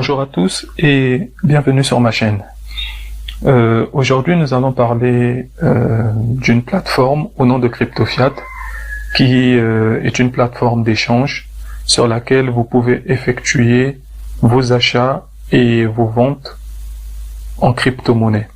Bonjour à tous et bienvenue sur ma chaîne. Aujourd'hui, nous allons parler d'une plateforme au nom de CryptoFiat qui est une plateforme d'échange sur laquelle vous pouvez effectuer vos achats et vos ventes en crypto-monnaie.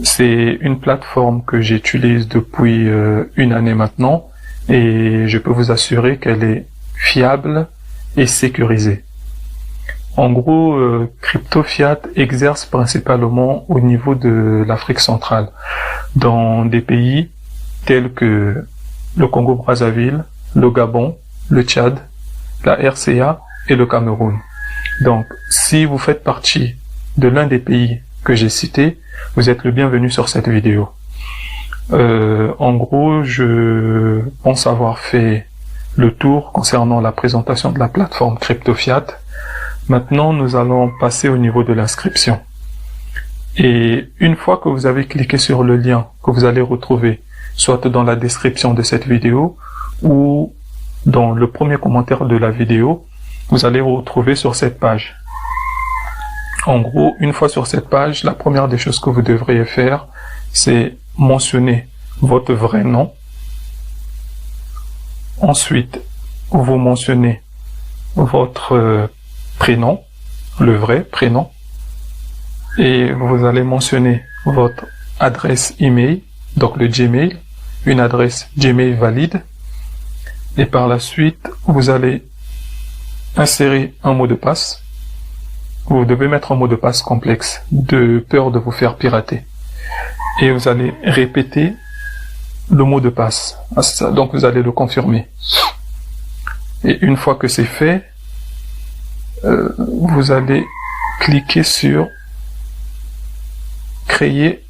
C'est une plateforme que j'utilise depuis une année maintenant et je peux vous assurer qu'elle est fiable et sécurisée. En gros, CryptoFiat exerce principalement au niveau de l'Afrique centrale, dans des pays tels que le Congo-Brazzaville, le Gabon, le Tchad, la RCA et le Cameroun. Donc, si vous faites partie de l'un des pays que j'ai cités, vous êtes le bienvenu sur cette vidéo. En gros, je pense avoir fait le tour concernant la présentation de la plateforme CryptoFiat. Maintenant, nous allons passer au niveau de l'inscription. Et une fois que vous avez cliqué sur le lien que vous allez retrouver, soit dans la description de cette vidéo ou dans le premier commentaire de la vidéo, vous allez vous retrouver sur cette page. En gros, une fois sur cette page, la première des choses que vous devriez faire, c'est mentionner votre vrai nom. Ensuite, vous mentionnez votre prénom, le vrai prénom, et vous allez mentionner votre adresse email, donc le Gmail, une adresse Gmail valide, et par la suite, vous allez insérer un mot de passe. Vous devez mettre un mot de passe complexe, de peur de vous faire pirater. Et vous allez répéter le mot de passe. Donc vous allez le confirmer. Et une fois que c'est fait, vous allez cliquer sur créer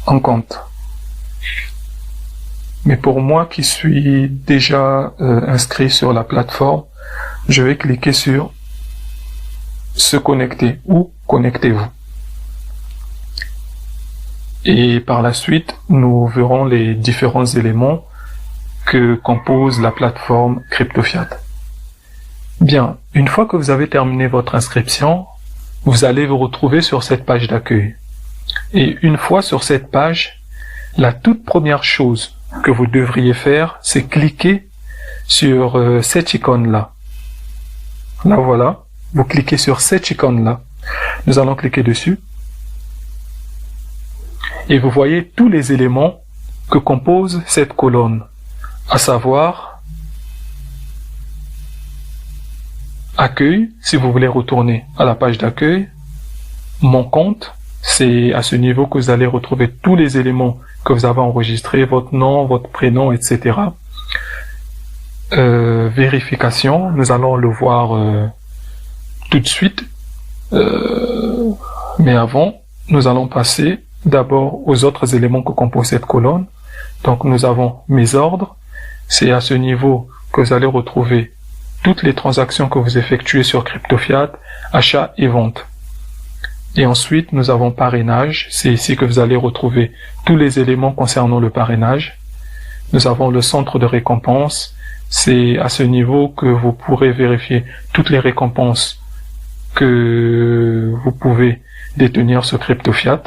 un compte. Mais pour moi qui suis déjà inscrit sur la plateforme, je vais cliquer sur se connecter ou connectez-vous. Et par la suite, nous verrons les différents éléments que compose la plateforme CryptoFiat. Bien, une fois que vous avez terminé votre inscription, vous allez vous retrouver sur cette page d'accueil. Et une fois sur cette page, la toute première chose que vous devriez faire, c'est cliquer sur cette icône-là. Là, voilà. Vous cliquez sur cette icône-là. Nous allons cliquer dessus. Et vous voyez tous les éléments que compose cette colonne, à savoir accueil, si vous voulez retourner à la page d'accueil. Mon compte, c'est à ce niveau que vous allez retrouver tous les éléments que vous avez enregistrés, votre nom, votre prénom, etc. Vérification, nous allons le voir tout de suite. Mais avant, nous allons passer d'abord aux autres éléments que compose cette colonne. Donc nous avons mes ordres, c'est à ce niveau que vous allez retrouver toutes les transactions que vous effectuez sur CryptoFiat, achat et vente. Et ensuite, nous avons parrainage. C'est ici que vous allez retrouver tous les éléments concernant le parrainage. Nous avons le centre de récompense. C'est à ce niveau que vous pourrez vérifier toutes les récompenses que vous pouvez détenir sur CryptoFiat.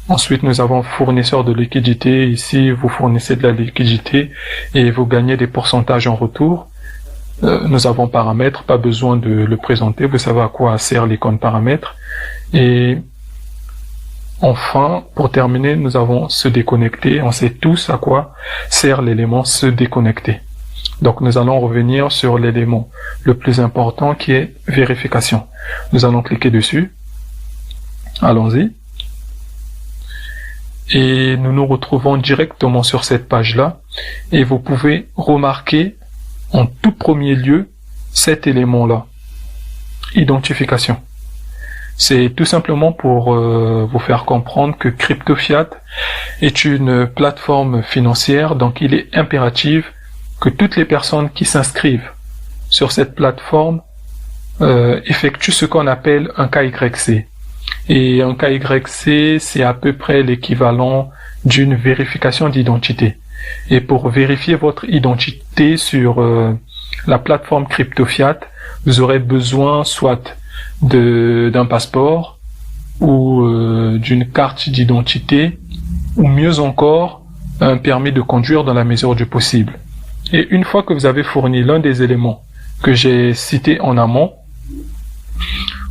Ensuite, nous avons fournisseur de liquidité. Ici, vous fournissez de la liquidité et vous gagnez des pourcentages en retour. Nous avons paramètres, pas besoin de le présenter, vous savez à quoi sert l'icône paramètres. Et enfin, pour terminer, nous avons se déconnecter. On sait tous à quoi sert l'élément se déconnecter. Donc nous allons revenir sur l'élément le plus important qui est vérification. Nous allons cliquer dessus. Allons-y. Et nous nous retrouvons directement sur cette page-là. Et vous pouvez remarquer en tout premier lieu cet élément-là, identification. C'est tout simplement pour vous faire comprendre que CryptoFiat est une plateforme financière, donc il est impératif que toutes les personnes qui s'inscrivent sur cette plateforme effectuent ce qu'on appelle un KYC. Et un KYC, c'est à peu près l'équivalent d'une vérification d'identité. Et pour vérifier votre identité sur la plateforme CryptoFiat, vous aurez besoin soit d'un passeport ou d'une carte d'identité, ou mieux encore, un permis de conduire dans la mesure du possible. Et une fois que vous avez fourni l'un des éléments que j'ai cités en amont,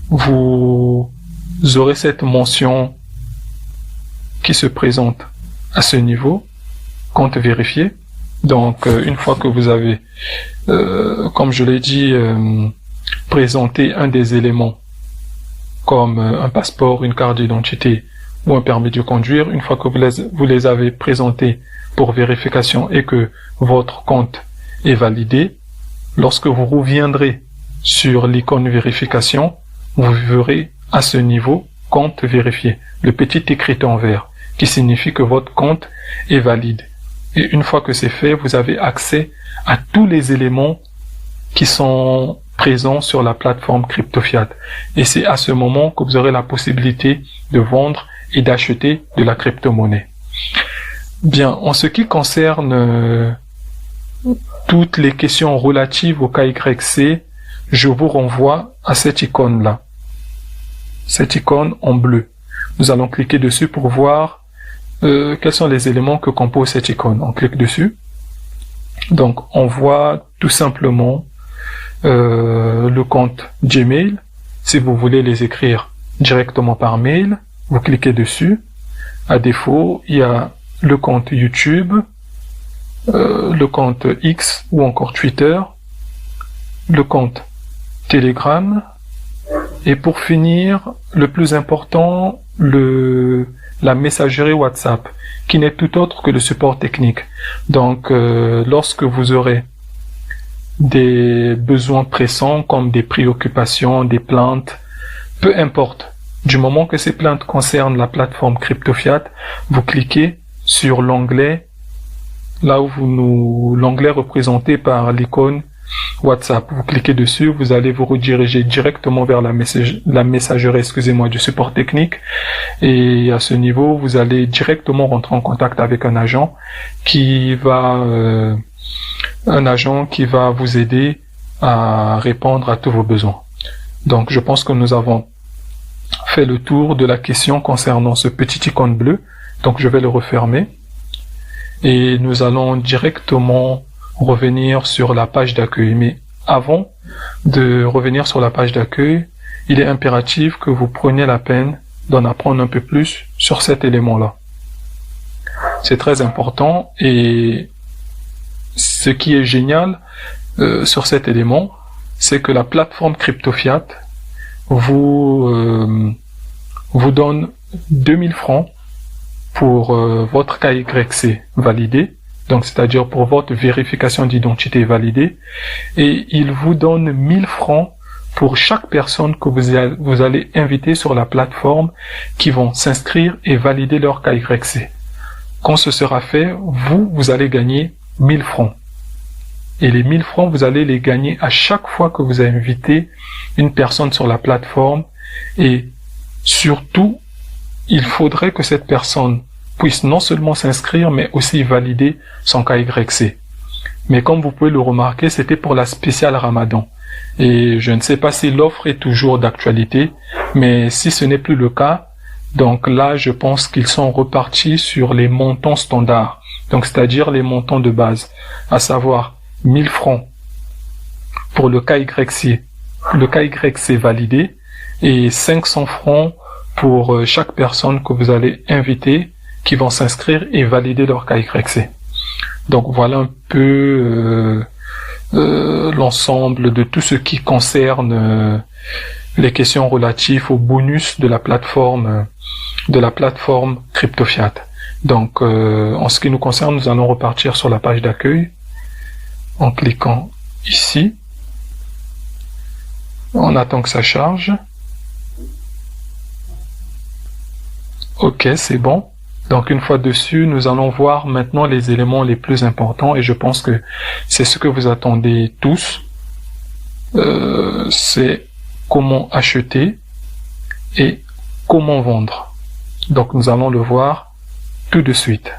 vous aurez cette mention qui se présente à ce niveau, compte vérifié. Donc, une fois que vous avez, comme je l'ai dit, présenté un des éléments, comme un passeport, une carte d'identité ou un permis de conduire, une fois que vous les avez présentés pour vérification et que votre compte est validé, lorsque vous reviendrez sur l'icône vérification, vous verrez à ce niveau compte vérifié, le petit écrit en vert, qui signifie que votre compte est valide. Et une fois que c'est fait, vous avez accès à tous les éléments qui sont présents sur la plateforme CryptoFiat. Et c'est à ce moment que vous aurez la possibilité de vendre et d'acheter de la crypto-monnaie. Bien, en ce qui concerne toutes les questions relatives au KYC, je vous renvoie à cette icône-là. Cette icône en bleu. Nous allons cliquer dessus pour voir quels sont les éléments que compose cette icône. On clique dessus. Donc, on voit tout simplement le compte Gmail. Si vous voulez les écrire directement par mail, vous cliquez dessus. À défaut, il y a le compte YouTube, le compte X ou encore Twitter, le compte Telegram, et pour finir, le plus important, la messagerie WhatsApp, qui n'est tout autre que le support technique. Donc, lorsque vous aurez des besoins pressants comme des préoccupations, des plaintes, peu importe, du moment que ces plaintes concernent la plateforme CryptoFiat, vous cliquez sur l'onglet, là où l'onglet représenté par l'icône WhatsApp. Vous cliquez dessus, vous allez vous rediriger directement vers la messagerie, du support technique. Et à ce niveau, vous allez directement rentrer en contact avec un agent qui va vous aider à répondre à tous vos besoins. Donc, je pense que nous avons fait le tour de la question concernant ce petit icône bleu. Donc, je vais le refermer. Et nous allons directement revenir sur la page d'accueil. Mais avant de revenir sur la page d'accueil, il est impératif que vous preniez la peine d'en apprendre un peu plus sur cet élément-là. C'est très important, et ce qui est génial sur cet élément, c'est que la plateforme CryptoFiat vous donne 2000 francs pour votre KYC validé, donc c'est-à-dire pour votre vérification d'identité validée, et il vous donne 1000 francs pour chaque personne que vous allez inviter sur la plateforme qui vont s'inscrire et valider leur KYC. Quand ce sera fait, vous allez gagner 1000 francs. Et les 1000 francs, vous allez les gagner à chaque fois que vous invitez une personne sur la plateforme, et surtout, il faudrait que cette personne puisse non seulement s'inscrire, mais aussi valider son KYC. Mais comme vous pouvez le remarquer, c'était pour la spéciale Ramadan. Et je ne sais pas si l'offre est toujours d'actualité, mais si ce n'est plus le cas, donc là, je pense qu'ils sont repartis sur les montants standards. Donc, c'est-à-dire les montants de base, à savoir 1000 francs pour le KYC validé, et 500 francs pour chaque personne que vous allez inviter qui vont s'inscrire et valider leur KYC. Donc voilà un peu l'ensemble de tout ce qui concerne les questions relatives au bonus de la plateforme CryptoFiat. Donc en ce qui nous concerne, nous allons repartir sur la page d'accueil en cliquant ici. On attend que ça charge. Ok, c'est bon. Donc une fois dessus, nous allons voir maintenant les éléments les plus importants, et je pense que c'est ce que vous attendez tous. C'est comment acheter et comment vendre. Donc nous allons le voir tout de suite.